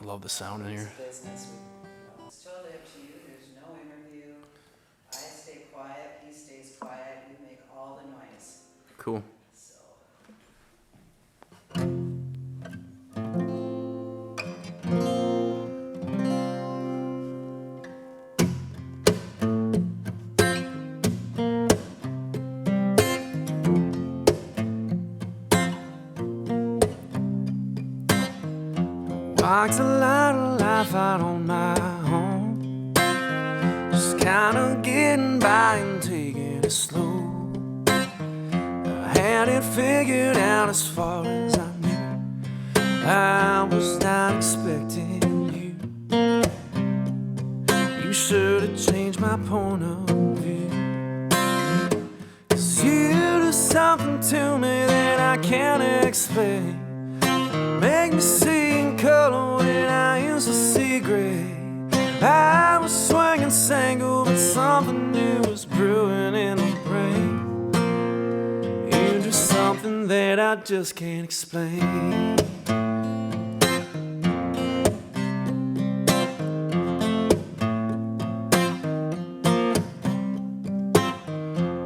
love the sound in here. Business. It's totally up to you. There's no interview. I stay quiet. He stays quiet. We make all the noise. Cool. So. Walked a lot of life out on my own, just kinda getting by and taking it slow. I had it figured out as far as I knew. I was not expecting you. You should have changed my point of view. 'Cause you do something to me that I can't explain. Make me see in color when I used to see gray. I was swinging single, but something new was brewing in the brain. You do something that I just can't explain.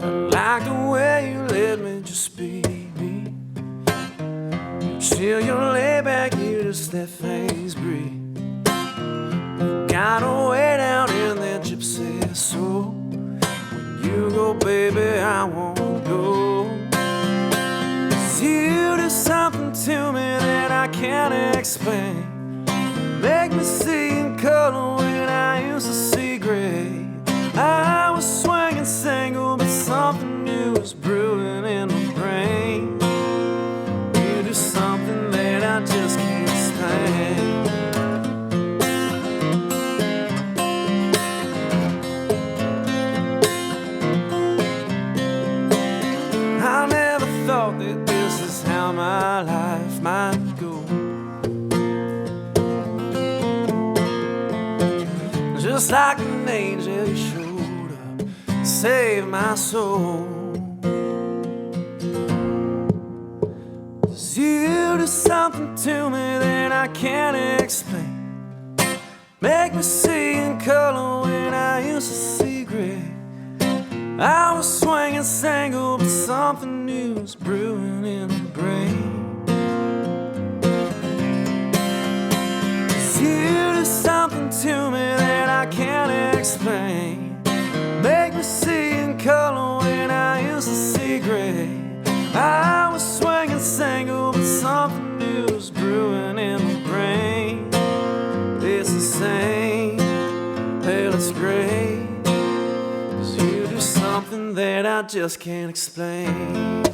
I like the way you let me just be me. Till you lay back, you just let things breathe. Got away down in that gypsy soul. When you go, baby, I won't go. 'Cause you do something to me that I can't explain. Make me see in color when I used to see gray. I was swinging single, but something new was brewing in my brain. You do something that I just can't explain. I never thought that this is how my life might go. Just like an angel, you showed up, saved my soul. 'Cause you do something to me that I can't explain. Make me see in color when I used to see gray. I was swinging single, but something new was brewing in my brain. 'Cause you do something to me that I can't explain. Make me see in color when I used to see gray. I was swinging single, but something new was brewing in my brain. It's the same, hell, it's great. 'Cause you do something that I just can't explain.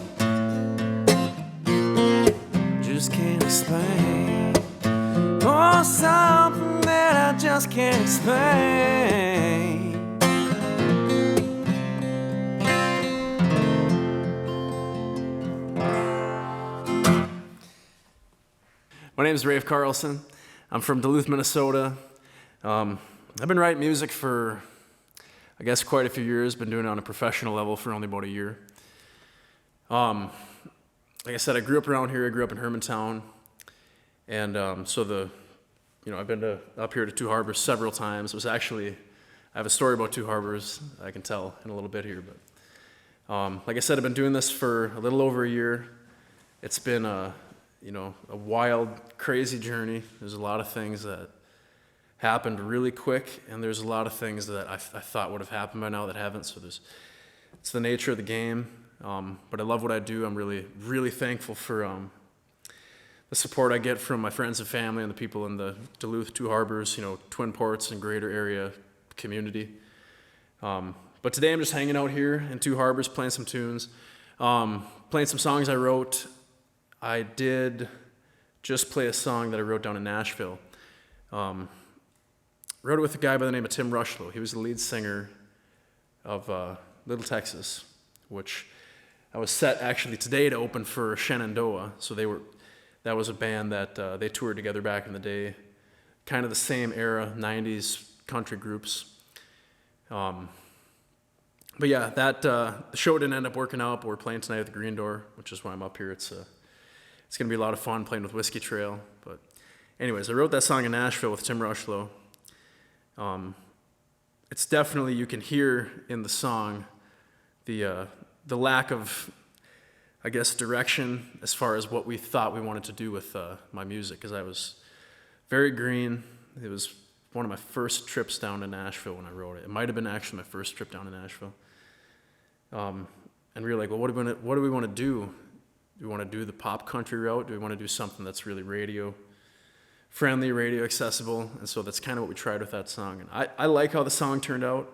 Just can't explain. Oh, something that I just can't explain. My name is Rafe Carlson. I'm from Duluth, Minnesota. I've been writing music for, I guess, quite a few years. Been doing it on a professional level for only about a year. Like I said, I grew up around here. I grew up in Hermantown, and I've been up here to Two Harbors several times. It was actually, I have a story about Two Harbors I can tell in a little bit here. But like I said, I've been doing this for a little over a year. It's been a wild, crazy journey. There's a lot of things that happened really quick, and there's a lot of things that I thought would have happened by now that haven't. So it's the nature of the game. But I love what I do. I'm really, really thankful for the support I get from my friends and family and the people in the Duluth, Two Harbors, Twin Ports and greater area community. But today I'm just hanging out here in Two Harbors, playing some tunes, playing some songs I wrote. I did just play a song that I wrote down in Nashville. Wrote it with a guy by the name of Tim Rushlow. He was the lead singer of Little Texas, which I was set actually today to open for Shenandoah. So that was a band that they toured together back in the day, kind of the same era, 90s country groups. But yeah, the show didn't end up working out, but we're playing tonight at the Green Door, which is why I'm up here. It's going to be a lot of fun playing with Whiskey Trail. But anyways, I wrote that song in Nashville with Tim Rushlow. It's definitely, you can hear in the song the lack of, I guess, direction as far as what we thought we wanted to do with my music, because I was very green. It was one of my first trips down to Nashville when I wrote it. It might have been actually my first trip down to Nashville. And we were like, well, what do we want to do? Do we want to do the pop country route? Do we want to do something that's really radio friendly, radio accessible? And so that's kind of what we tried with that song. And I like how the song turned out.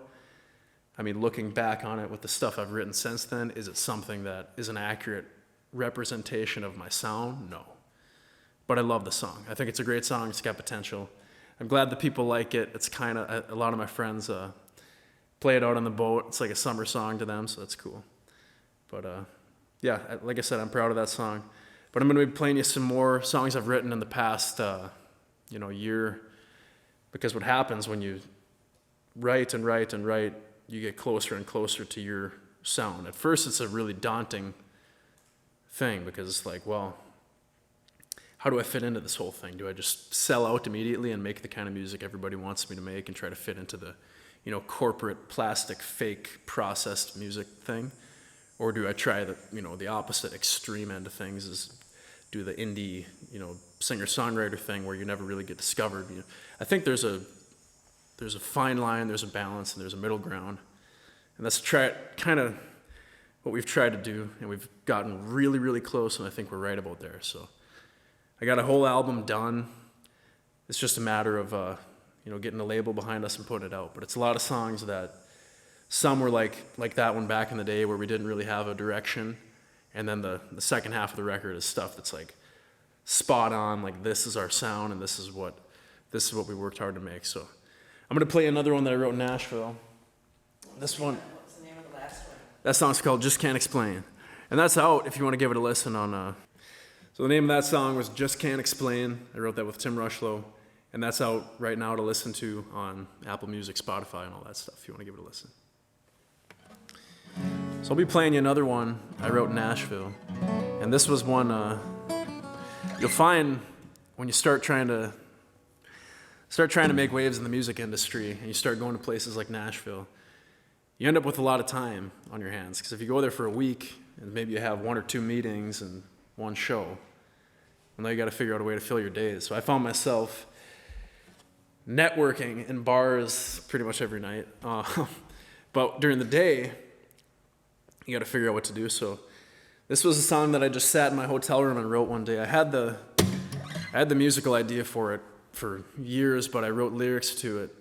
I mean, looking back on it with the stuff I've written since then, is it something that is an accurate representation of my sound? No. But I love the song. I think it's a great song. It's got potential. I'm glad that people like it. It's kind of, a lot of my friends play it out on the boat. It's like a summer song to them, so that's cool. But yeah, like I said, I'm proud of that song. But I'm going to be playing you some more songs I've written in the past, year. Because what happens when you write and write and write, you get closer and closer to your sound. At first, it's a really daunting thing because it's like, well, how do I fit into this whole thing? Do I just sell out immediately and make the kind of music everybody wants me to make and try to fit into the, corporate, plastic, fake, processed music thing? Or do I try the opposite extreme end of things, is do the indie, singer-songwriter thing where you never really get discovered? I think there's a fine line, there's a balance, and there's a middle ground. And that's kind of what we've tried to do, and we've gotten really, really close, and I think we're right about there. So I got a whole album done. It's just a matter of, getting a label behind us and putting it out. But it's a lot of songs that some were like that one back in the day where we didn't really have a direction. And then the second half of the record is stuff that's like spot on, like this is our sound and this is what we worked hard to make. So I'm gonna play another one that I wrote in Nashville. This one. What's the name of the last one? That song's called Just Can't Explain. And that's out if you want to give it a listen on so the name of that song was Just Can't Explain. I wrote that with Tim Rushlow. And that's out right now to listen to on Apple Music, Spotify, and all that stuff if you want to give it a listen. So I'll be playing you another one I wrote in Nashville. And this was one you'll find when you start trying to make waves in the music industry and you start going to places like Nashville, you end up with a lot of time on your hands. Because if you go there for a week and maybe you have 1 or 2 meetings and 1 show, well, now you got to figure out a way to fill your days. So I found myself networking in bars pretty much every night. But during the day, you got to figure out what to do. So this was a song that I just sat in my hotel room and wrote one day. I had the musical idea for it for years, but I wrote lyrics to it.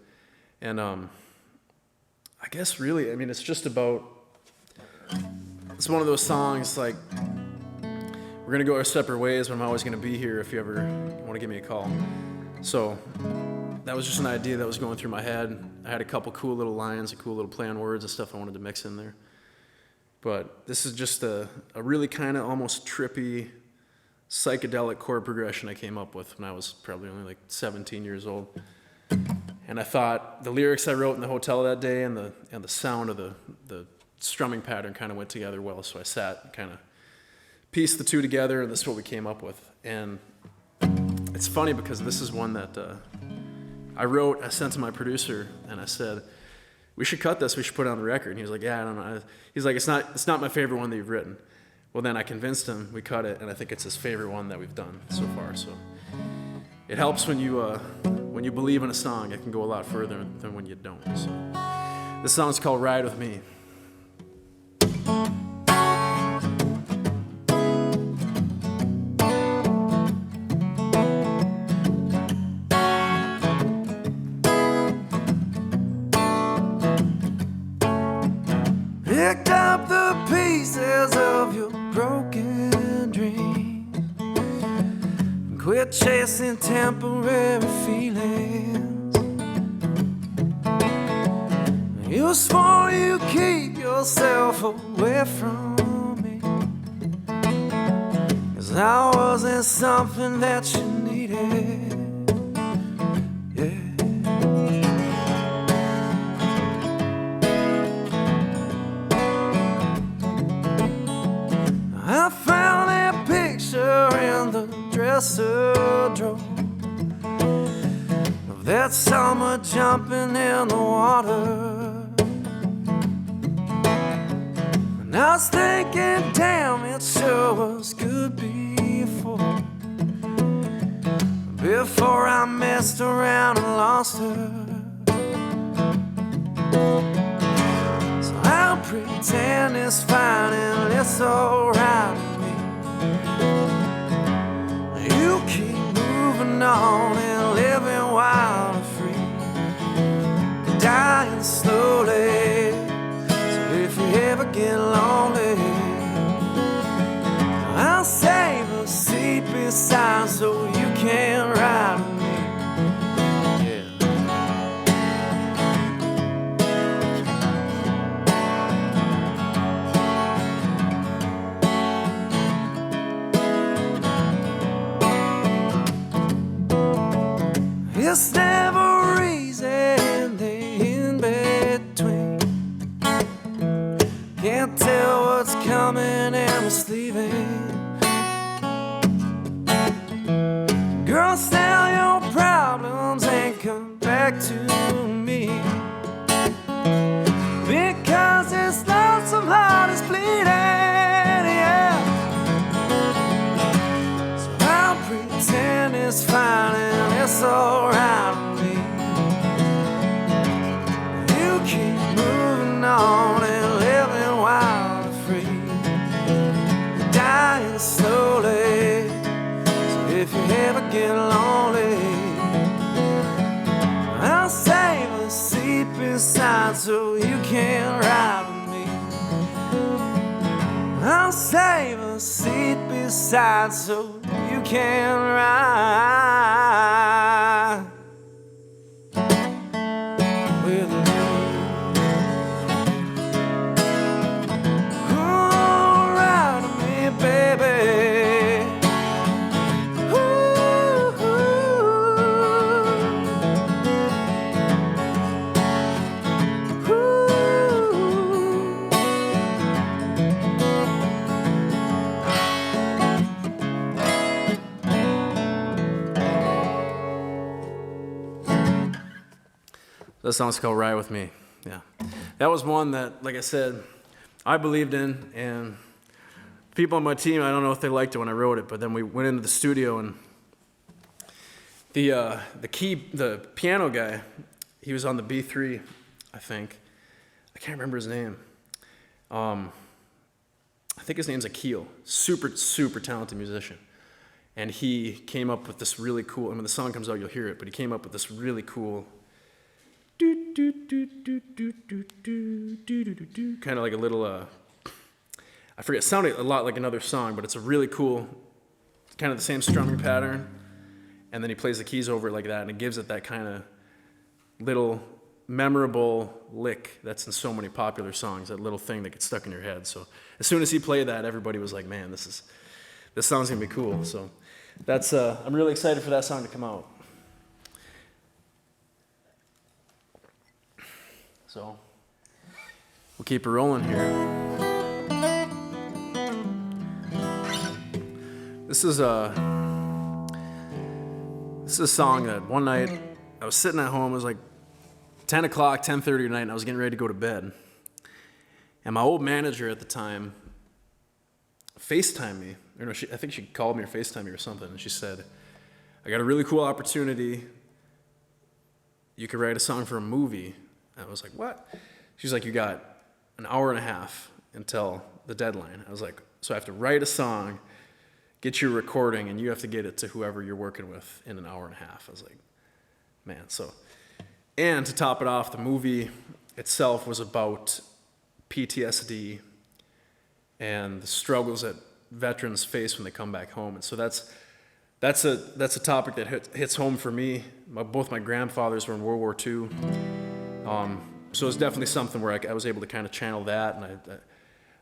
And I guess really, it's just about, it's one of those songs like, we're going to go our separate ways, but I'm always going to be here if you ever want to give me a call. So that was just an idea that was going through my head. I had a couple cool little lines, a cool little play on words and stuff I wanted to mix in there. But this is just a really kind of almost trippy, psychedelic chord progression I came up with when I was probably only like 17 years old. And I thought the lyrics I wrote in the hotel that day and the sound of the strumming pattern kind of went together well. So I sat and kind of pieced the two together, and this is what we came up with. And it's funny because this is one that I sent to my producer, and I said, we should cut this, we should put it on the record. And he was like, yeah, I don't know. He's like, it's not my favorite one that you've written. Well, then I convinced him, we cut it, and I think it's his favorite one that we've done so far. So it helps when you believe in a song, it can go a lot further than when you don't. So this song's called Ride With Me. Picked up the pieces of your broken dreams. Quit chasing temporary feelings. You swore you keep yourself away from me, 'cause I wasn't something that you needed. Yeah. I found that picture in the dresser drawer. that summer jumping in the water. And I was thinking, damn, it sure was good before. Before I messed around and lost her. So I'll pretend it's fine and it's alright with me. You keep moving on and living wild and free, dying slowly. So if you ever get lonely, I'll save a seat beside so you can ride with me. Yeah. It's never easy in the in-between. Can't tell what's coming and what's leaving. Girl, sell your problems and come back to me, because this lonesome heart is bleeding, yeah. So I'll pretend it's fine and it's alright with me. You keep moving on and living wild and free, dying slowly. If you ever get lonely, I'll save a seat beside so you can ride with me. I'll save a seat beside so you can ride with me. Oh, ride with me, baby. That song's called Ride With Me. Yeah. That was one that, like I said, I believed in, and people on my team, I don't know if they liked it when I wrote it, but then we went into the studio, and the piano guy, he was on the B3, I think. I can't remember his name. I think his name's Akil. Super, super talented musician. And he came up with this really cool, when the song comes out, you'll hear it, but he came up with this really cool kind of like a little, I forget, it sounded a lot like another song, but it's a really cool, kind of the same strumming pattern, and then he plays the keys over it like that, and it gives it that kind of little memorable lick that's in so many popular songs, that little thing that gets stuck in your head. So as soon as he played that, everybody was like, man, this song's gonna be cool. So that's, I'm really excited for that song to come out. So we'll keep it rolling here. This is a song that one night I was sitting at home. It was like 10 o'clock, 10:30 at night, and I was getting ready to go to bed. And my old manager at the time FaceTimed me. Or no, I think she called me or FaceTimed me or something, and she said, I got a really cool opportunity. You could write a song for a movie. I was like, what? She's like, you got an hour and a half until the deadline. I was like, so I have to write a song, get your recording, and you have to get it to whoever you're working with in an hour and a half. I was like, man, so. And to top it off, the movie itself was about PTSD and the struggles that veterans face when they come back home. And so that's a topic that hits home for me. Both my grandfathers were in World War II. So it's definitely something where I was able to kind of channel that, and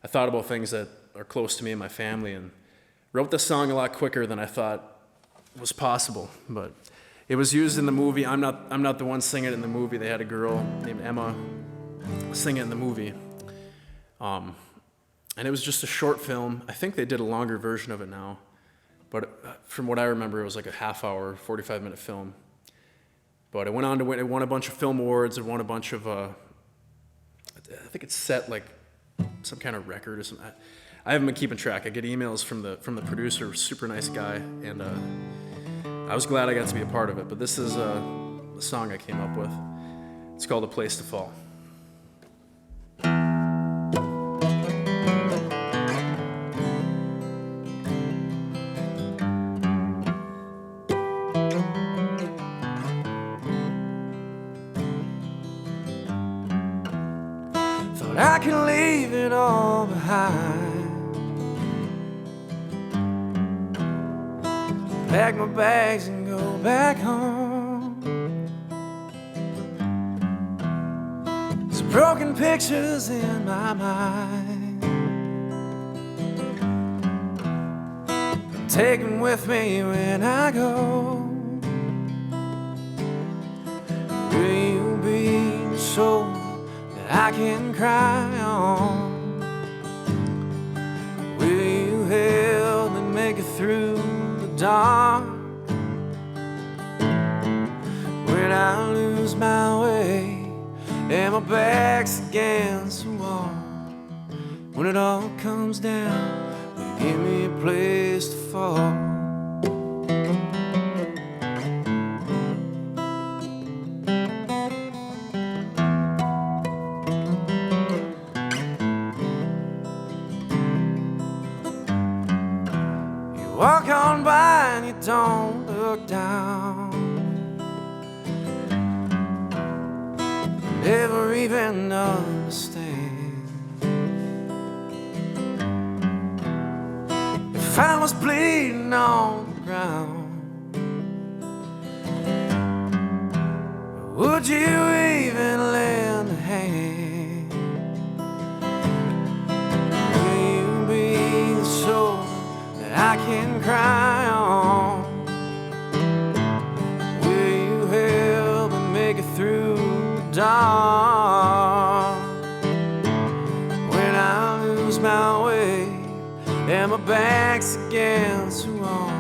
I thought about things that are close to me and my family, and wrote this song a lot quicker than I thought was possible. But it was used in the movie. I'm not the one singing it in the movie. They had a girl named Emma sing it in the movie, and it was just a short film. I think they did a longer version of it now, but from what I remember, it was like a half-hour, 45-minute film. But it went on to win. It won a bunch of film awards. It won a bunch of, I think it set like some kind of record or something. I haven't been keeping track. I get emails from the producer, super nice guy, and I was glad I got to be a part of it. But this is the song I came up with. It's called "A Place to Fall." Thought I could leave it all behind, pack my bags and go back home. There's broken pictures in my mind, take them with me when I go. Will you be the shoulder that I can cry on? Will you help me make it through the dark? When I lose my way and my back's against the wall, when it all comes down, will you give me a place to fall? Walk on by and you don't look down, never even understand. If I was bleeding on the ground, would you even lend a hand? Will you be the shoulder I can cry on? Will you help me make it through the dark? When I lose my way and my back's against the wall,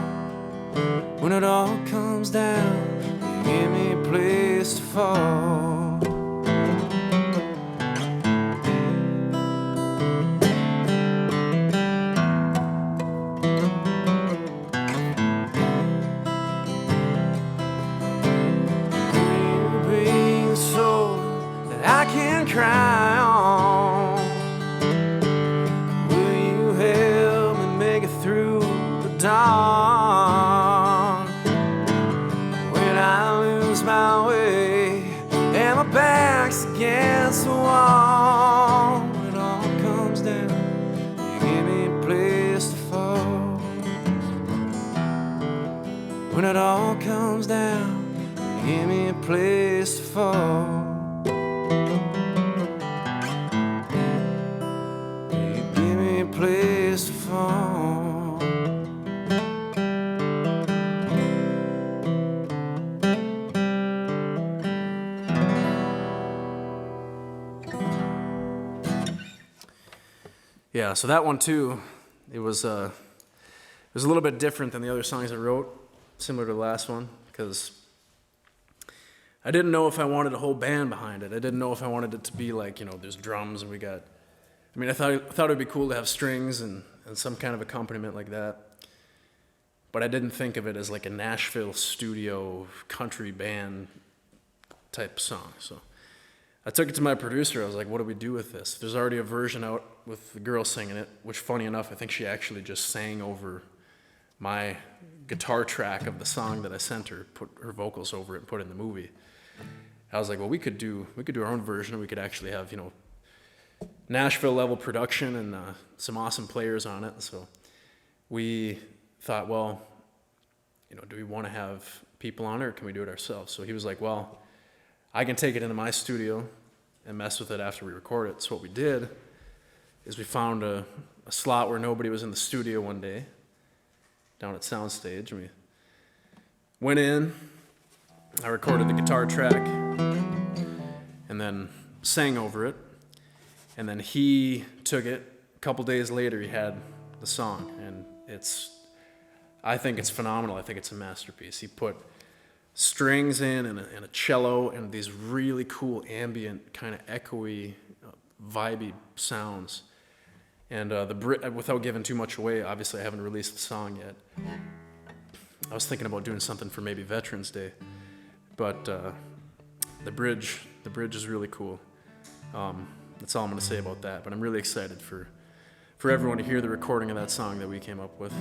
when it all comes down, you give me a place to fall. Cry on. Will you help me make it through the dawn? When I lose my way and my back's against the wall, when it all comes down, you give me a place to fall. When it all comes down, you give me a place to fall. Place to fall. Yeah, so that one too, it was a little bit different than the other songs I wrote, similar to the last one, because I didn't know if I wanted a whole band behind it. I didn't know if I wanted it to be like, there's drums and I thought it would be cool to have strings and some kind of accompaniment like that. But I didn't think of it as like a Nashville studio country band type song. So I took it to my producer. I was like, what do we do with this? There's already a version out with the girl singing it, which funny enough, I think she actually just sang over my guitar track of the song that I sent her, put her vocals over it and put it in the movie. I was like, well, we could do our own version. We could actually have, Nashville level production and some awesome players on it. So we thought, well, do we want to have people on it or can we do it ourselves? So he was like, well, I can take it into my studio and mess with it after we record it. So what we did is we found a slot where nobody was in the studio one day down at Soundstage, and we went in, I recorded the guitar track and then sang over it. And then he took it, a couple days later he had the song, and I think it's phenomenal. I think it's a masterpiece. He put strings in and a cello and these really cool ambient kind of echoey, vibey sounds. And without giving too much away, obviously I haven't released the song yet. I was thinking about doing something for maybe Veterans Day, but the bridge is really cool. That's all I'm going to say about that. But I'm really excited for everyone to hear the recording of that song that we came up with.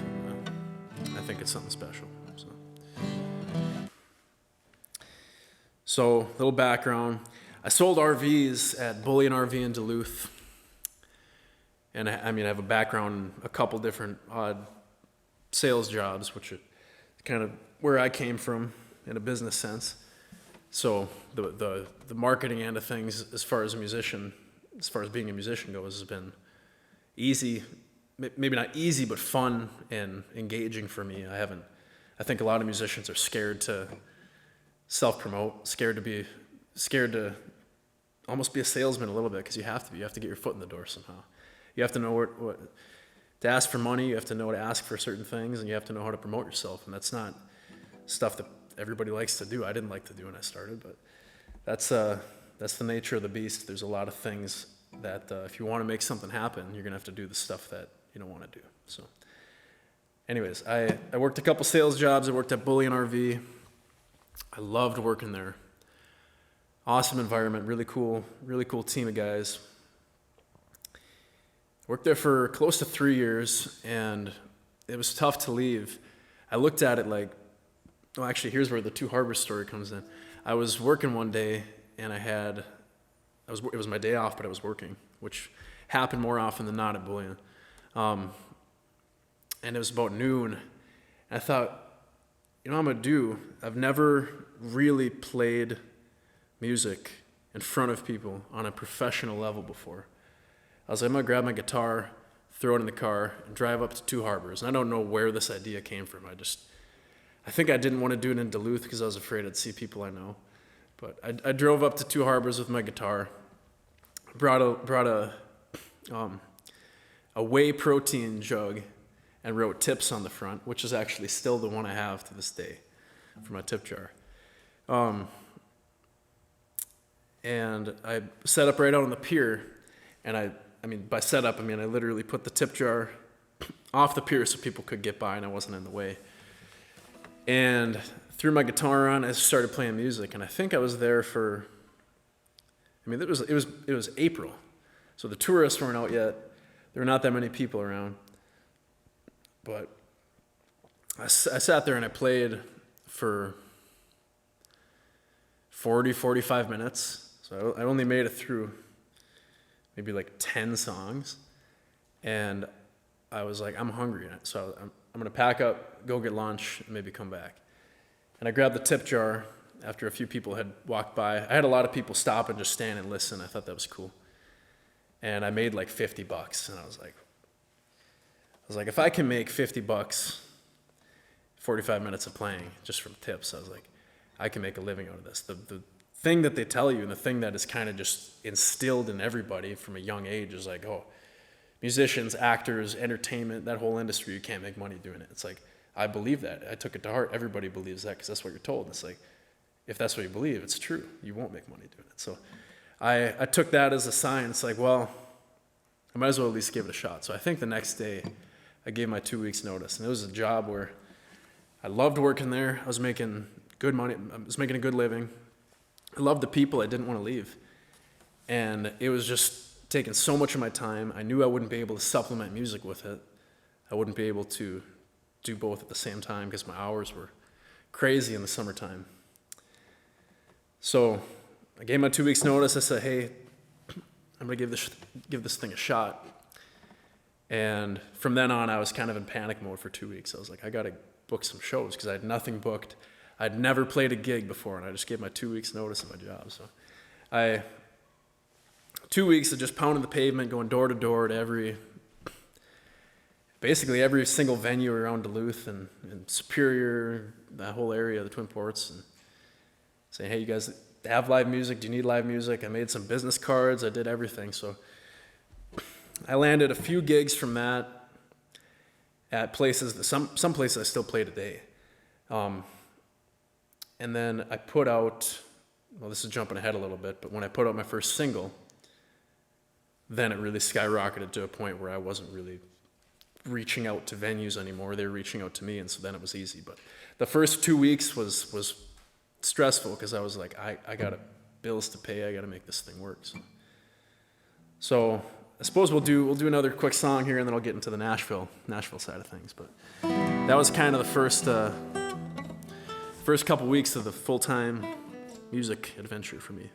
I think it's something special. So, little background. I sold RVs at Bullion RV in Duluth. And I have a background in a couple different odd sales jobs, which is kind of where I came from in a business sense. So the marketing end of things, as far as being a musician goes, has been easy, maybe not easy, but fun and engaging for me. I think a lot of musicians are scared to self-promote, scared to almost be a salesman a little bit, because you have to get your foot in the door somehow. You have to know what to ask for money, you have to know to ask for certain things, and you have to know how to promote yourself. And that's not stuff that everybody likes to do. I didn't like to do when I started, but that's the nature of the beast. There's a lot of things that if you want to make something happen, you're going to have to do the stuff that you don't want to do. So anyways, I worked a couple sales jobs. I worked at Bullion RV. I loved working there. Awesome environment, really cool team of guys. Worked there for close to 3 years, and it was tough to leave. I looked at it like, actually, here's where the Two Harbors story comes in. I was working one day, and it was my day off, but I was working, which happened more often than not at Bullion. And it was about noon, and I thought, you know what I'm gonna do? I've never really played music in front of people on a professional level before. I was like, I'm gonna grab my guitar, throw it in the car, and drive up to Two Harbors. And I don't know where this idea came from. I think I didn't want to do it in Duluth because I was afraid I'd see people I know. But I drove up to Two Harbors with my guitar, brought a whey protein jug, and wrote tips on the front, which is actually still the one I have to this day for my tip jar. And I set up right out on the pier, and by set up, I literally put the tip jar off the pier so people could get by and I wasn't in the way. And threw my guitar on, I started playing music, and I think I was there for, it was April, so the tourists weren't out yet. There were not that many people around. But I sat there and I played for 45 minutes. So I only made it through maybe like 10 songs. And I was like, I'm hungry. So I'm going to pack up, go get lunch, and maybe come back. And I grabbed the tip jar after a few people had walked by. I had a lot of people stop and just stand and listen. I thought that was cool. And I made like $50. And I was like, if I can make $50, 45 minutes of playing just from tips, I was like, I can make a living out of this. The thing that they tell you, and the thing that is kind of just instilled in everybody from a young age is like, oh, musicians, actors, entertainment, that whole industry, you can't make money doing it. It's like, I believe that. I took it to heart. Everybody believes that because that's what you're told. And it's like, if that's what you believe, it's true. You won't make money doing it. So I took that as a sign. It's like, well, I might as well at least give it a shot. So I think the next day I gave my 2 weeks notice. And it was a job where I loved working there. I was making good money. I was making a good living. I loved the people. I didn't want to leave. And it was just taking so much of my time. I knew I wouldn't be able to supplement music with it. I wouldn't be able to do both at the same time because my hours were crazy in the summertime. So I gave my 2 weeks notice. I said, hey, I'm going to give this thing a shot. And from then on, I was kind of in panic mode for 2 weeks. I was like, I got to book some shows because I had nothing booked. I'd never played a gig before, and I just gave my 2 weeks notice of my job. So 2 weeks of just pounding the pavement, going door to door to basically every single venue around Duluth and Superior, that whole area, the Twin Ports, and saying, hey, you guys have live music? Do you need live music? I made some business cards. I did everything. So I landed a few gigs from that at places, some places I still play today. And then I put out, well, this is jumping ahead a little bit, but when I put out my first single, then it really skyrocketed to a point where I wasn't really reaching out to venues anymore. They were reaching out to me, and so then it was easy. But the first 2 weeks was stressful because I was like, I got bills to pay. I got to make this thing work. So I suppose we'll do another quick song here, and then I'll get into the Nashville side of things. But that was kind of the first couple weeks of the full-time music adventure for me.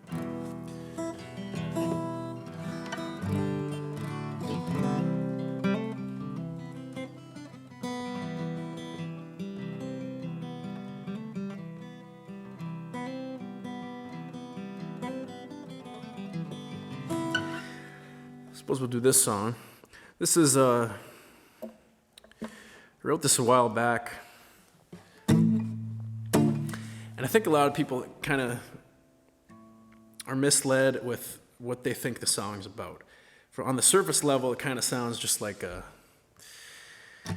Suppose we'll do this song. This is, I wrote this a while back. And I think a lot of people kind of are misled with what they think the song's about. On the surface level, it kind of sounds just like I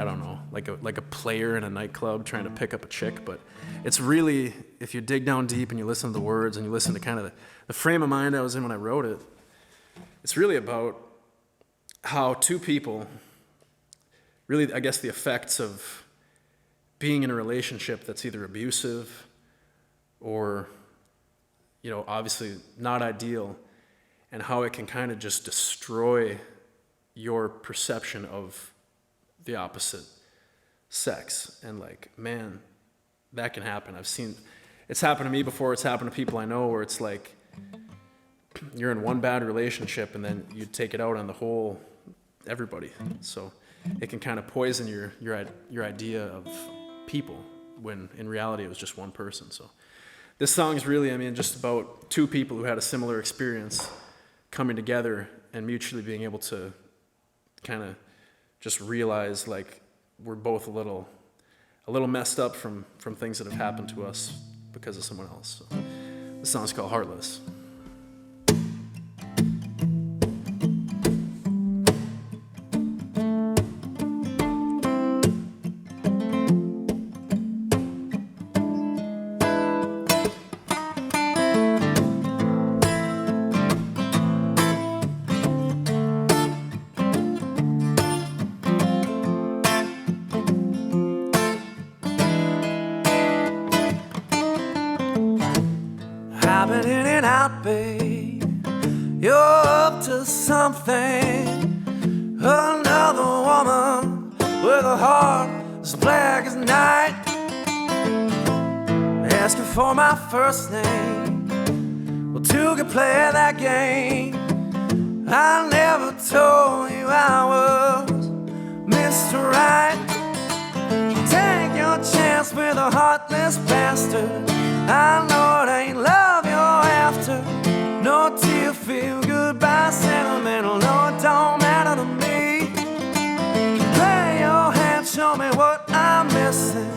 don't know, like a player in a nightclub trying to pick up a chick. But it's really, if you dig down deep and you listen to the words and you listen to kind of the frame of mind I was in when I wrote it, it's really about how two people, really, I guess, the effects of being in a relationship that's either abusive or, obviously not ideal, and how it can kind of just destroy your perception of the opposite sex. And man, that can happen. It's happened to me before. It's happened to people I know where it's like, you're in one bad relationship and then you take it out on everybody. So it can kind of poison your idea of people when in reality it was just one person. So this song is really, just about two people who had a similar experience coming together and mutually being able to kind of just realize we're both a little messed up from things that have happened to us because of someone else. So this song's called Heartless. I've been in and out, babe. You're up to something. Another woman with a heart as black as night, asking for my first name. Well, two can play that game. I never told you I was Mr. Right. Take your chance with a heartless bastard. I know it ain't love you're after. No tear, feel good by sentimental. No, it don't matter to me. Lay your hand, show me what I'm missing.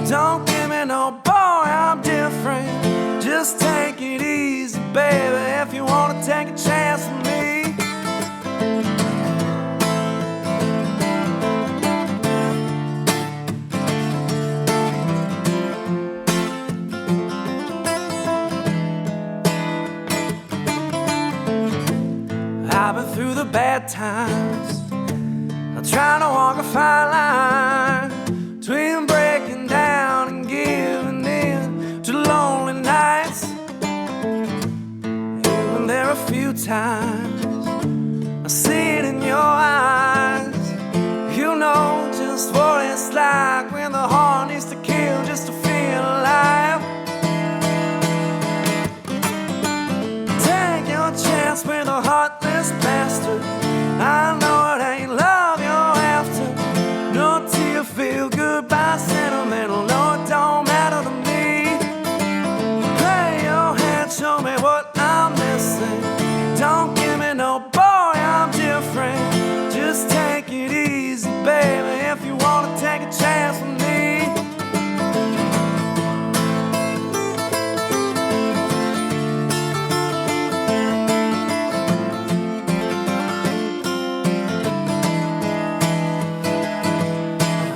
Don't give me no boy, I'm different. Just take it easy, baby, if you wanna take a chance with me. I've been through the bad times. I'm trying to walk a fine line between breaking down and giving in to lonely nights. Even there are a few times I see it in your eyes. You know just what it's like when the heart needs to kill just to feel alive. Take your chance with a heartless bastard. I know it ain't love you're after. No tear, feel good by sentimental. No, it don't matter to me. Lay your hand, show me what I'm missing. Don't give me no boy, I'm different. Just take it easy, baby, if you wanna take a chance with me.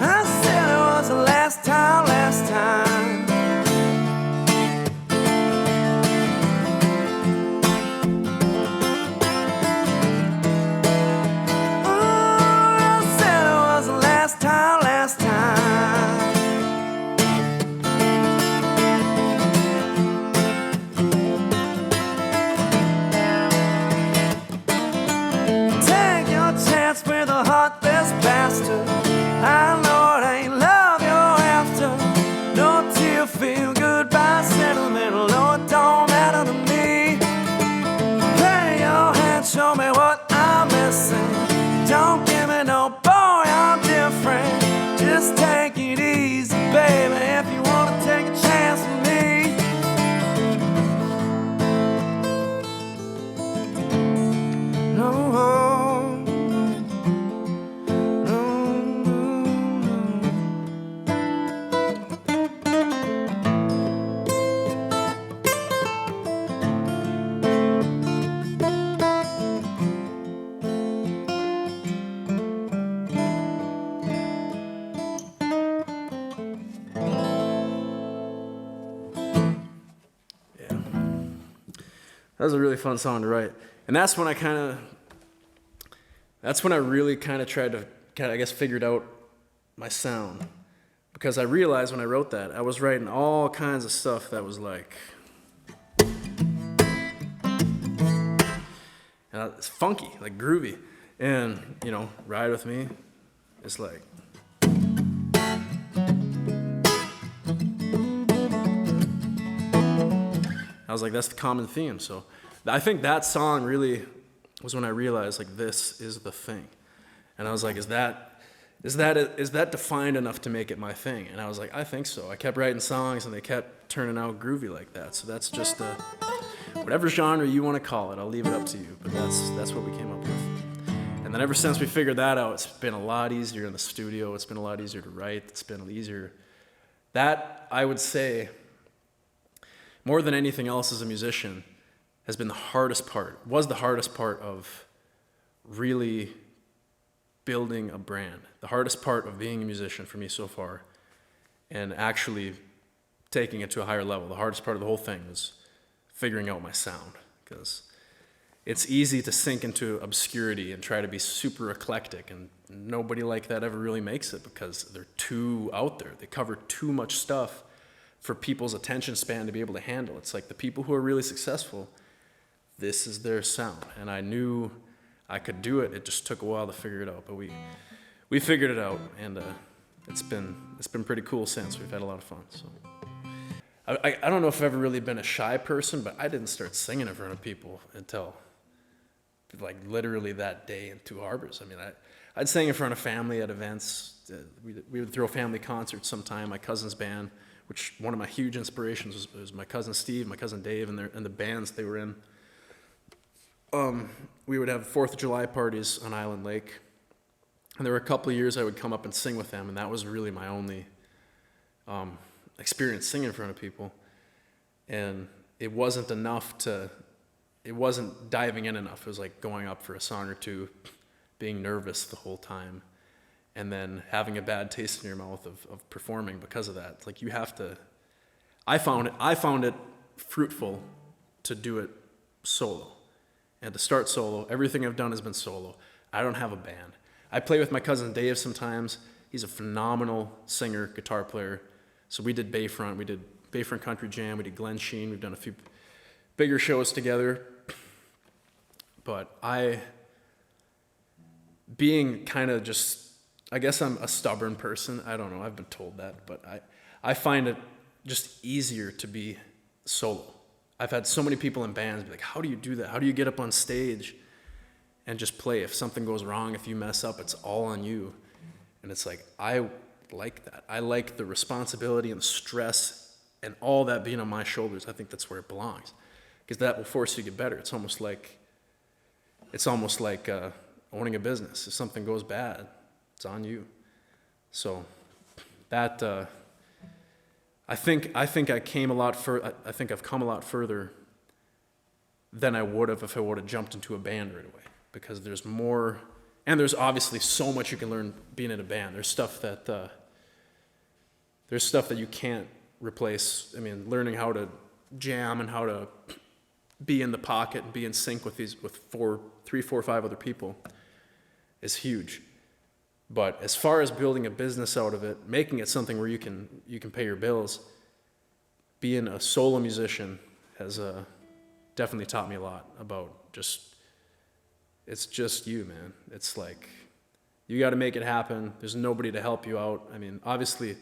I said it was the last That was a really fun song to write. And that's when I really kind of tried to, I guess, figured out my sound. Because I realized when I wrote that, I was writing all kinds of stuff that was like, it's funky, like groovy. And, you know, Ride With Me, it's like, I was like, that's the common theme. So I think that song really was when I realized, like, this is the thing. And I was like, is that defined enough to make it my thing? And I was like, I think so. I kept writing songs and they kept turning out groovy like that. So that's just whatever genre you want to call it, I'll leave it up to you. But that's what we came up with. And then ever since we figured that out, it's been a lot easier in the studio. It's been a lot easier to write. It's been easier. That, I would say, more than anything else as a musician, has been the hardest part of really building a brand. The hardest part of being a musician for me so far, and actually taking it to a higher level. The hardest part of the whole thing was figuring out my sound, because it's easy to sink into obscurity and try to be super eclectic, and nobody like that ever really makes it because they're too out there. They cover too much stuff for people's attention span to be able to handle. It's like the people who are really successful, this is their sound. And I knew I could do it. It just took a while to figure it out, but we figured it out, and it's been pretty cool since. We've had a lot of fun. So I don't know if I've ever really been a shy person, but I didn't start singing in front of people until like literally that day in Two Harbors. I mean, I'd sing in front of family at events. We would throw family concerts sometime. My cousin's band, which one of my huge inspirations was my cousin Steve, my cousin Dave, and the bands they were in. We would have 4th of July parties on Island Lake, and there were a couple of years I would come up and sing with them, and that was really my only experience singing in front of people. And it wasn't diving in enough. It was like going up for a song or two, being nervous the whole time, and then having a bad taste in your mouth of performing because of that. It's like you have to, I found it fruitful to do it solo. And to start solo, everything I've done has been solo. I don't have a band. I play with my cousin Dave sometimes. He's a phenomenal singer, guitar player. So we did Bayfront. We did Bayfront Country Jam. We did Glen Sheen. We've done a few bigger shows together. But being kind of just, I guess I'm a stubborn person. I don't know. I've been told that. But I find it just easier to be solo. I've had so many people in bands be like, how do you do that? How do you get up on stage and just play? If something goes wrong, if you mess up, it's all on you. And it's like, I like that. I like the responsibility and the stress and all that being on my shoulders. I think that's where it belongs, because that will force you to get better. It's almost like owning a business. If something goes bad, it's on you. So that, I think I've come a lot further than I would have if I would have jumped into a band right away, because there's more, and there's obviously so much you can learn being in a band. There's stuff that you can't replace. I mean, learning how to jam and how to be in the pocket and be in sync with 3, 4, 5 other people is huge. But as far as building a business out of it, making it something where you can pay your bills, being a solo musician has definitely taught me a lot about it's just you, man. It's like, you got to make it happen. There's nobody to help you out. I mean, obviously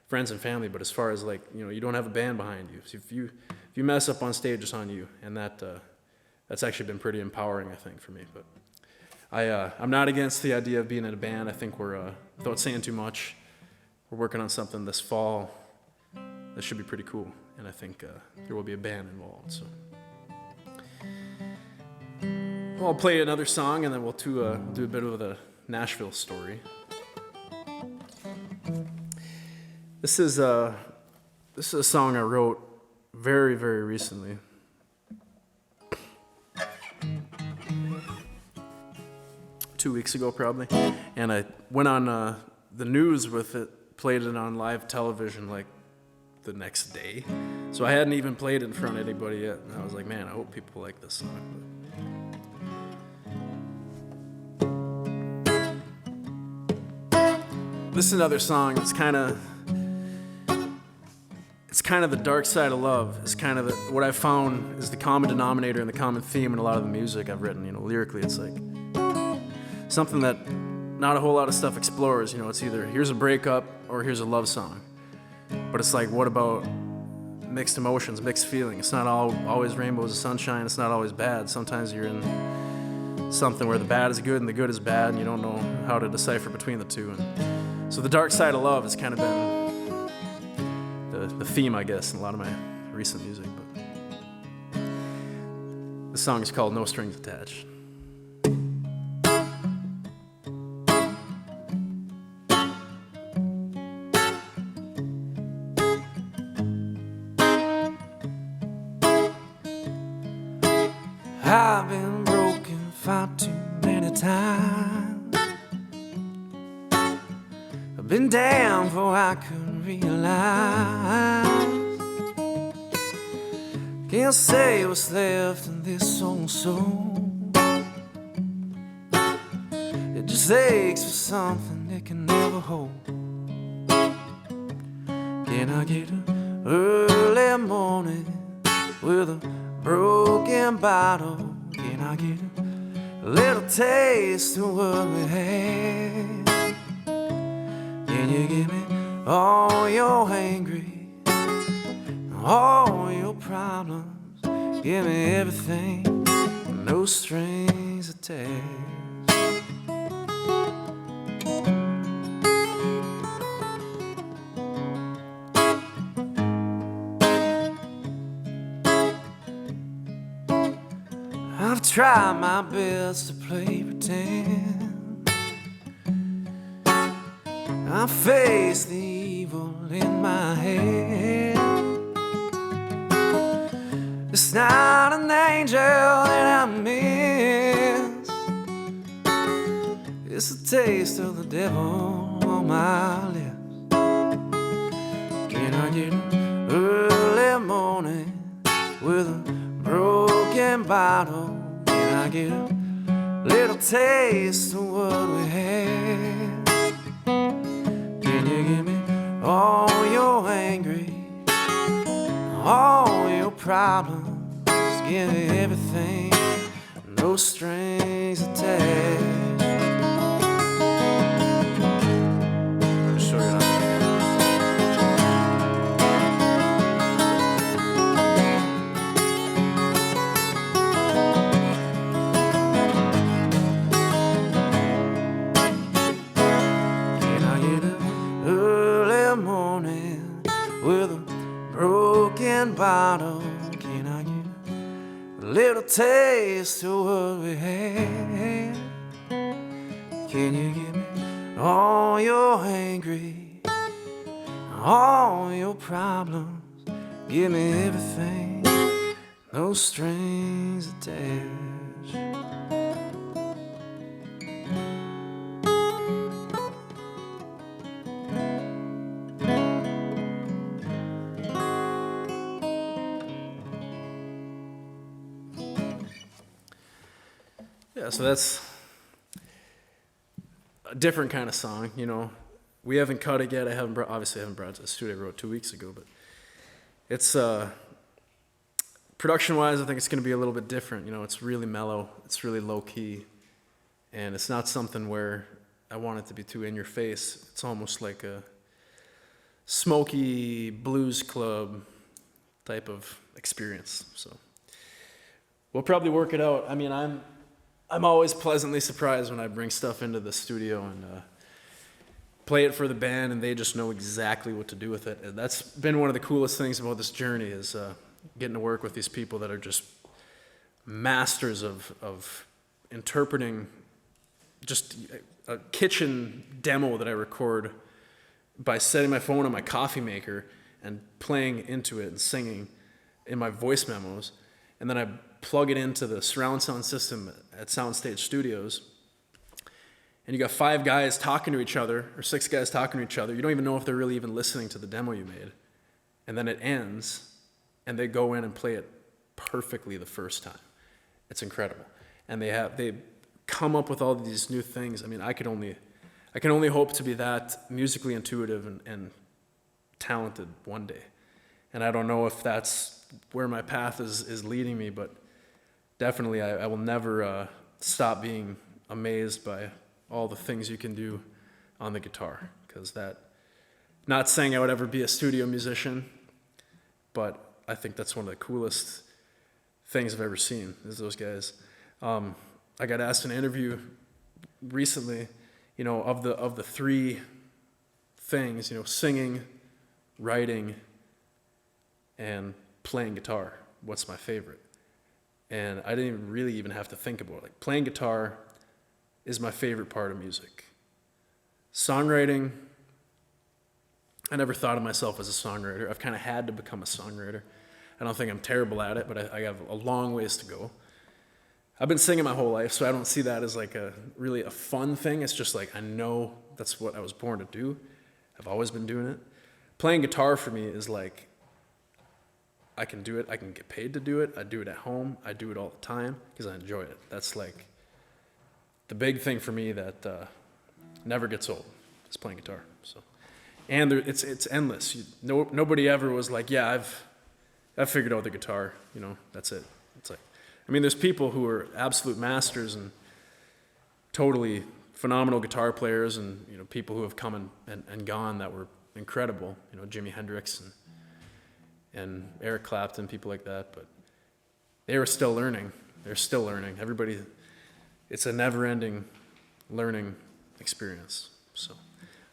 friends and family, but as far as like, you don't have a band behind you. So if you mess up on stage, it's on you. And that's actually been pretty empowering, I think, for me. But I'm not against the idea of being in a band. I think we're, without saying too much, we're working on something this fall that should be pretty cool. And I think there will be a band involved. So well, I'll play another song, and then we'll do a bit of the Nashville story. This is a song I wrote very, very recently. 2 weeks ago, probably. And I went on the news with it, played it on live television like the next day. So I hadn't even played it in front of anybody yet. And I was like, man, I hope people like this song. This is another song that's kind of the dark side of love. It's kind of what I've found is the common denominator and the common theme in a lot of the music I've written. You know, lyrically, it's like something that not a whole lot of stuff explores. You know, it's either here's a breakup or here's a love song. But it's like, what about mixed emotions, mixed feelings? It's not always rainbows and sunshine. It's not always bad. Sometimes you're in something where the bad is good and the good is bad, and you don't know how to decipher between the two. And so the dark side of love has kind of been the theme, I guess, in a lot of my recent music. But the song is called No Strings Attached. I've been broken far too many times. I've been down before I could realize. Can't say what's left in this old soul. It just aches for something it can never hold. Can I get an early morning with a broken bottle? Can I get a little taste of what we had? Can you give me all your angry, all your problems? Give me everything, no strings attached. I've tried my best to play pretend. I face the evil in my head. It's not an angel that I miss. It's a taste of the devil on my lips. Can I get an early morning with a broken bottle? Can I get a little taste of what we had? Can you give me all your angry, all your problems? Give me everything, no strings attached. I'm sure you're not. Can I get an early morning with a broken bottle? Can I get a little taste of what we had? Can you give me all your angry, all your problems? Give me everything, no strings attached. Yeah, so that's a different kind of song, you know. We haven't cut it yet. I haven't brought it to the studio. I wrote 2 weeks ago, but it's production-wise, I think it's going to be a little bit different. You know, it's really mellow. It's really low-key, and it's not something where I want it to be too in your face. It's almost like a smoky blues club type of experience. So we'll probably work it out. I mean, I'm always pleasantly surprised when I bring stuff into the studio and play it for the band, and they just know exactly what to do with it. And that's been one of the coolest things about this journey is getting to work with these people that are just masters of interpreting just a kitchen demo that I record by setting my phone on my coffee maker and playing into it and singing in my voice memos. And then I plug it into the surround sound system at Soundstage Studios. And you got 5 guys talking to each other, or 6 guys talking to each other. You don't even know if they're really even listening to the demo you made. and then it ends, and they go in and play it perfectly the first time. It's incredible. And they come up with all these new things. I mean, I can only hope to be that musically intuitive and talented one day. And I don't know if that's where my path is leading me, but definitely I will never stop being amazed by all the things you can do on the guitar. Because not saying I would ever be a studio musician, but I think that's one of the coolest things I've ever seen is those guys. I got asked in an interview recently, of the three things, singing, writing, and playing guitar, what's my favorite? And I didn't really even have to think about it. Like, playing guitar is my favorite part of music. Songwriting, I never thought of myself as a songwriter. I've kind of had to become a songwriter. I don't think I'm terrible at it, but I have a long ways to go. I've been singing my whole life, so I don't see that as like really a fun thing. It's just like I know that's what I was born to do. I've always been doing it. Playing guitar for me is like, I can do it. I can get paid to do it. I do it at home. I do it all the time because I enjoy it. That's like the big thing for me that never gets old is playing guitar. So, and it's endless. Nobody ever was like, yeah, I've figured out the guitar. That's it. It's like, I mean, there's people who are absolute masters and totally phenomenal guitar players, and people who have come and gone that were incredible. Jimi Hendrix and Eric Clapton, people like that. But they were still learning. They're still learning. Everybody, it's a never-ending learning experience. So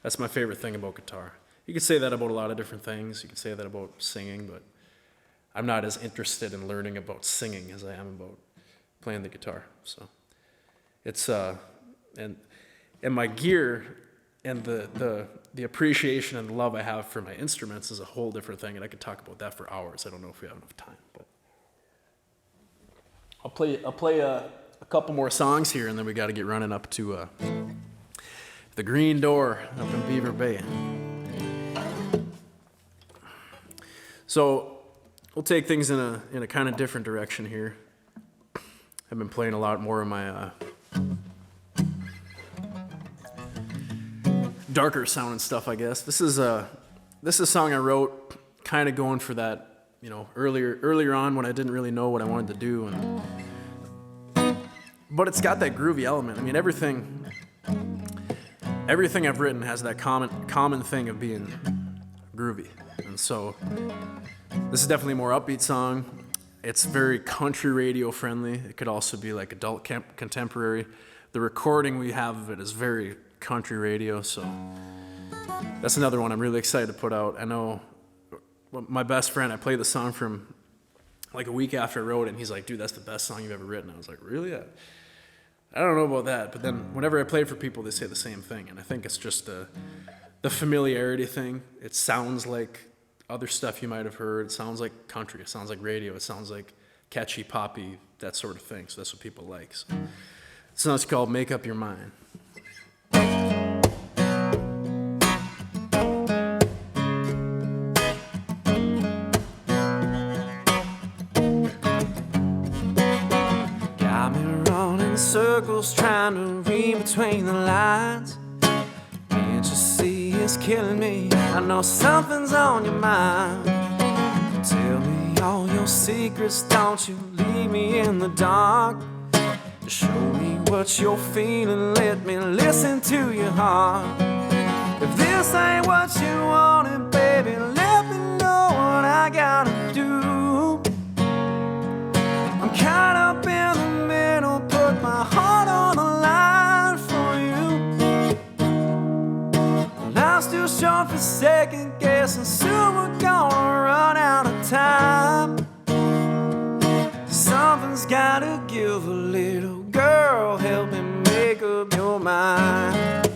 that's my favorite thing about guitar. You could say that about a lot of different things. You could say that about singing, but I'm not as interested in learning about singing as I am about playing the guitar. So it's and my gear and the appreciation and the love I have for my instruments is a whole different thing, and I could talk about that for hours. I don't know if we have enough time, but I'll play a couple more songs here, and then we got to get running up to the Green Door up in Beaver Bay. So we'll take things in a kind of different direction here. I've been playing a lot more of my darker sounding stuff, I guess. This is a song I wrote, kind of going for that, earlier on when I didn't really know what I wanted to do, but it's got that groovy element. I mean, everything I've written has that common thing of being groovy, and so this is definitely a more upbeat song. It's very country radio friendly. It could also be like adult contemporary. The recording we have of it is very country radio, so that's another one I'm really excited to put out. I know my best friend, I played the song for him like a week after I wrote it, and he's like, dude, that's the best song you've ever written. I was like, really? I don't know about that, but then whenever I play it for people, they say the same thing, and I think it's just the familiarity thing. It sounds like other stuff you might have heard. It sounds like country. It sounds like radio. It sounds like catchy, poppy, that sort of thing. So that's what people like. So this song's called Make Up Your Mind. Got me running circles trying to read between the lines. Can't you see it's killing me? I know something's on your mind. Tell me all your secrets, don't you leave me in the dark. Show me what you're feeling, let me listen to your heart. If this ain't what you wanted, baby, let me know what I gotta do. I'm caught up in the middle, put my heart on the line for you. Life's too short for second guessing, soon we're gonna run out of time. Something's gotta give a little, girl, help me make up your mind.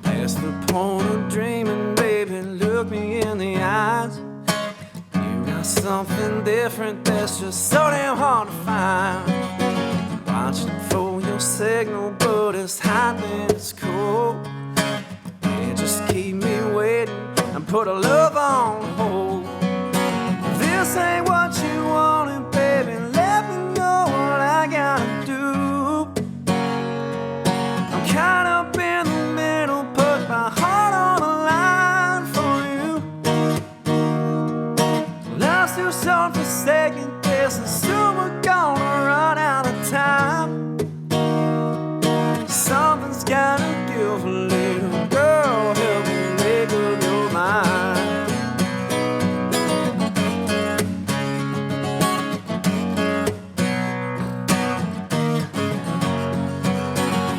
Past the point of dreaming, baby, look me in the eyes. You got something different that's just so damn hard to find. I'm watching for put a love on hold. If this ain't what you wanted, baby, let me know what I gotta do. I'm caught up in the middle, put my heart on the line for you. Love's too short for second guess, and soon we're gonna run out of time. Something's gotta give, little girl, help me make up your mind.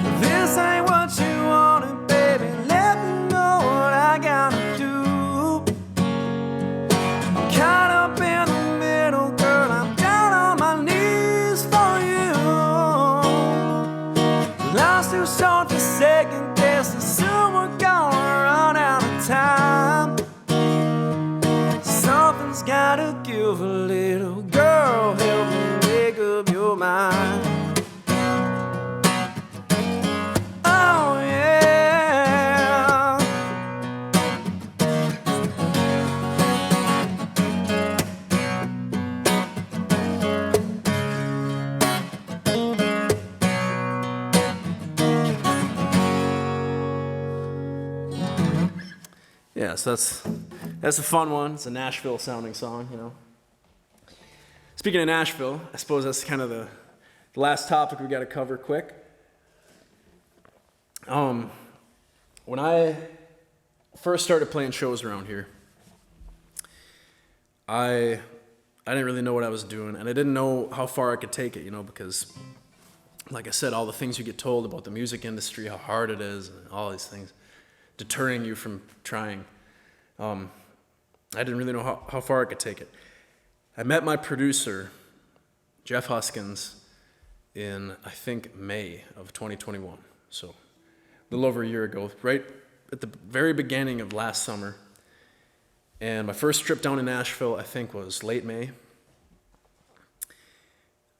If this ain't what you wanted, baby, let me know what I gotta do. I'm caught up in the middle, girl, I'm down on my knees for you. Life's too short to second guess, and soon we're gonna run out of time. Something's gotta give, a little girl, help me make up your mind. Oh yeah. Yeah, so that's a fun one. It's a Nashville sounding song, you know. Speaking of Nashville, I suppose that's kind of the last topic we got to cover quick. When I first started playing shows around here, I didn't really know what I was doing, and I didn't know how far I could take it, you know, because, like I said, all the things you get told about the music industry, how hard it is, and all these things, deterring you from trying. I didn't really know how far I could take it. I met my producer, Jeff Huskins, in, I think, May of 2021. So a little over a year ago, right at the very beginning of last summer. And my first trip down to Nashville, I think, was late May.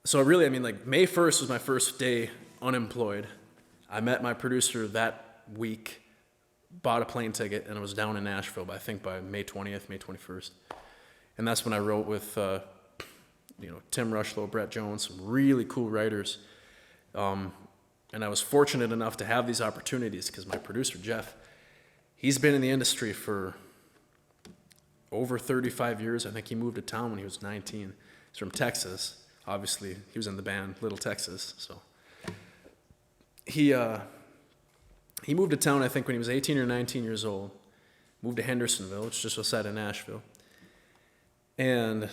So really, I mean, like, May 1st was my first day unemployed. I met my producer that week, bought a plane ticket, and I was down in Nashville, I think by May 20th, May 21st. And that's when I wrote with, Tim Rushlow, Brett Jones, some really cool writers. And I was fortunate enough to have these opportunities because my producer, Jeff, he's been in the industry for over 35 years. I think he moved to town when he was 19. He's from Texas. Obviously, he was in the band Little Texas. So he moved to town, I think, when he was 18 or 19 years old. Moved to Hendersonville, which is just outside of Nashville. And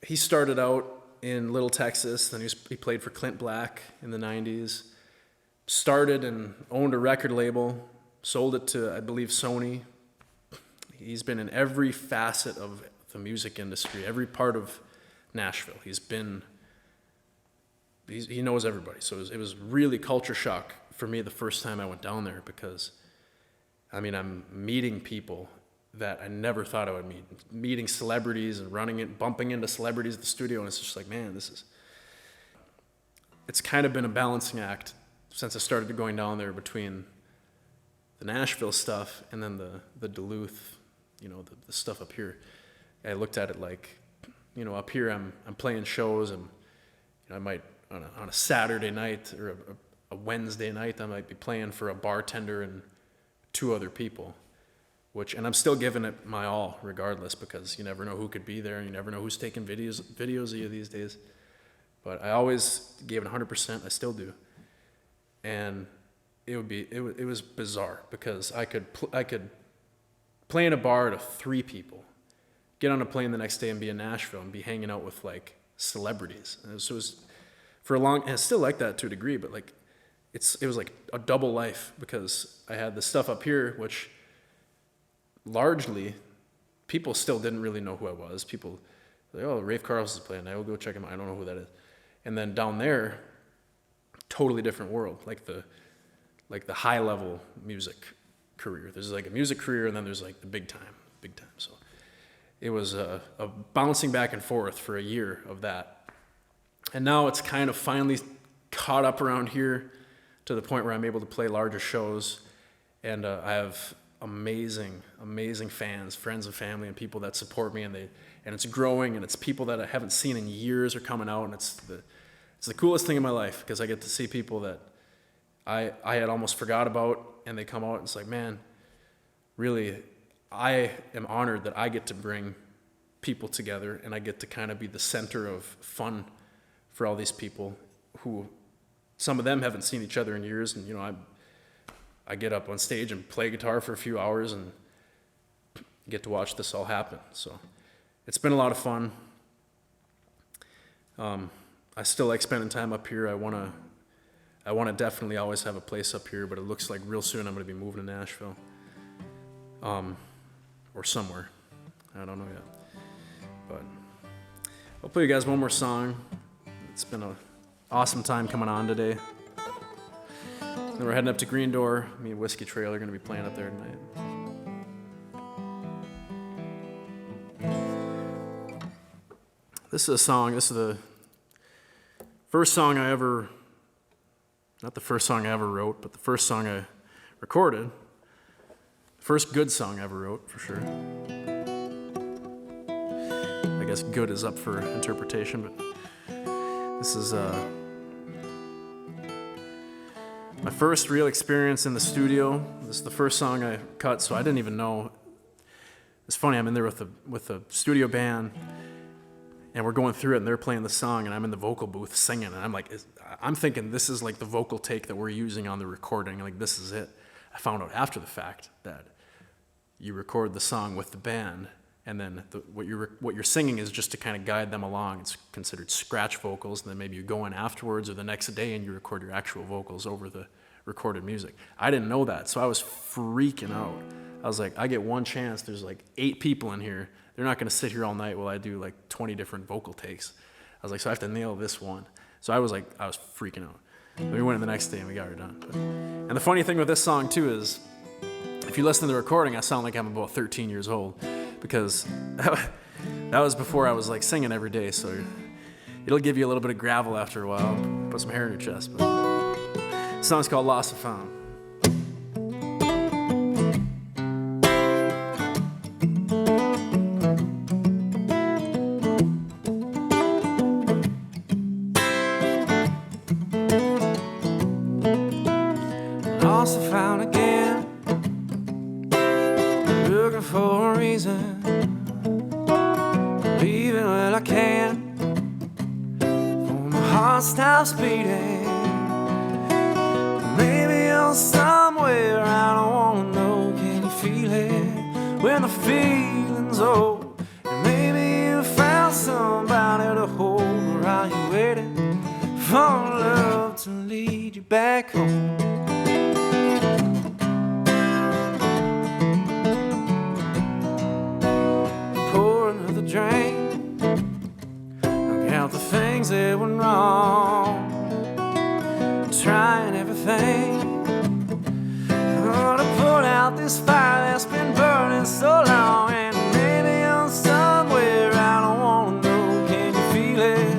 he started out in Little Texas. Then he played for Clint Black in the 90s. Started and owned a record label. Sold it to, I believe, Sony. He's been in every facet of the music industry, every part of Nashville. He knows everybody. So it was really culture shock for me the first time I went down there because, I mean, I'm meeting people that I never thought I would meet. Meeting celebrities and bumping into celebrities at the studio, and it's just like, man, it's kind of been a balancing act since I started going down there between the Nashville stuff and then the Duluth, the stuff up here. I looked at it like, up here I'm playing shows, and I might on a Saturday night or a Wednesday night I might be playing for a bartender and two other people, and I'm still giving it my all regardless because you never know who could be there and you never know who's taking videos of you these days. But I always gave it 100%. I still do, and it was bizarre because I could play in a bar to 3 people, get on a plane the next day and be in Nashville and be hanging out with like celebrities. And so it was and it's still like that to a degree, but like it was like a double life because I had the stuff up here, which largely people still didn't really know who I was. People like, oh, Rafe Carlson's playing. I will go check him out. I don't know who that is. And then down there, totally different world. Like the high level music career. There's like a music career, and then there's like the big time. So it was a bouncing back and forth for a year of that. And now it's kind of finally caught up around here to the point where I'm able to play larger shows. And I have amazing fans, friends and family, and people that support me, and it's growing, and it's people that I haven't seen in years are coming out, and it's the coolest thing in my life, because I get to see people that I had almost forgot about, and they come out, and it's like, man, really, I am honored that I get to bring people together, and I get to kind of be the center of fun for all these people who, some of them haven't seen each other in years, and I get up on stage and play guitar for a few hours and get to watch this all happen. So it's been a lot of fun. I still like spending time up here. I want to definitely always have a place up here, but it looks like real soon I'm going to be moving to Nashville, or somewhere. I don't know yet. But I'll play you guys one more song. It's been an awesome time coming on today. Then we're heading up to Green Door. Me and Whiskey Trail are going to be playing up there tonight. This is a song. This is the first song I ever, not the first song I ever wrote, but the first song I recorded. First good song I ever wrote, for sure. I guess good is up for interpretation, but this is my first real experience in the studio. This is the first song I cut, so I didn't even know. It's funny, I'm in there with a studio band, and we're going through it, and they're playing the song, and I'm in the vocal booth singing, and I'm thinking this is like the vocal take that we're using on the recording, like this is it. I found out after the fact that you record the song with the band, and then what you're singing is just to kind of guide them along. It's considered scratch vocals, and then maybe you go in afterwards or the next day and you record your actual vocals over the recorded music. I didn't know that, so I was freaking out. I was like, I get one chance. There's like 8 people in here. They're not going to sit here all night while I do like 20 different vocal takes. I was like, so I have to nail this one. So I was freaking out. And we went in the next day and we got her done. And the funny thing with this song too is, if you listen to the recording, I sound like I'm about 13 years old, because that was before I was like singing every day, so it'll give you a little bit of gravel after a while, put some hair in your chest. But the song's called Lost and Found. Lost and found again, looking for a reason, leaving when I can, for my heart stops beating. Maybe you're somewhere I don't wanna know. Can you feel it when the feeling's old? And maybe you found somebody to hold, or are you waiting for love to lead you back home? Drink, look out the things that went wrong, trying everything to put out this fire that's been burning so long. And maybe you're somewhere I don't wanna know. Can you feel it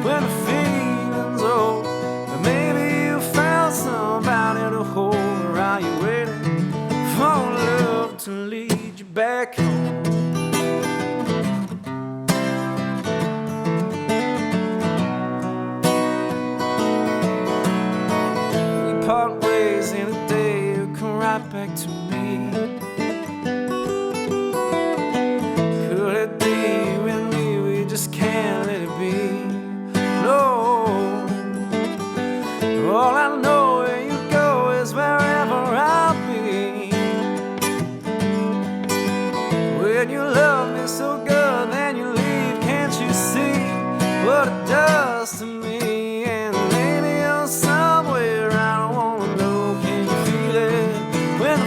when the feeling's old? Or maybe you found somebody to hold, or are you waiting for love to lead you back home? Part ways in a day, you come right back to me. Could it be you and me? We just can't let it be. No, all I know where you go is wherever I'll be. When you love me so good, then you leave. Can't you see what it does to me? And maybe you're somewhere I don't wanna know. Can you feel it when the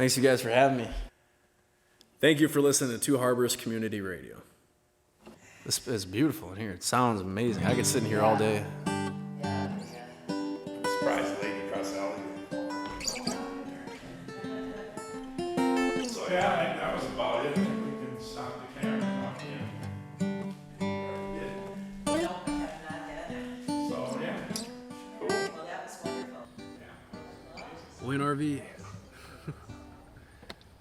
Thanks you guys for having me. Thank you for listening to Two Harbors Community Radio. This is beautiful in here. It sounds amazing. I could sit in here all day. Yeah. Surprised the lady across the alley. So yeah, I think that was about it. I think we can stop the camera now. Yeah. No, I have not yet. So yeah. Cool. Well, that was wonderful. Yeah. Win RV.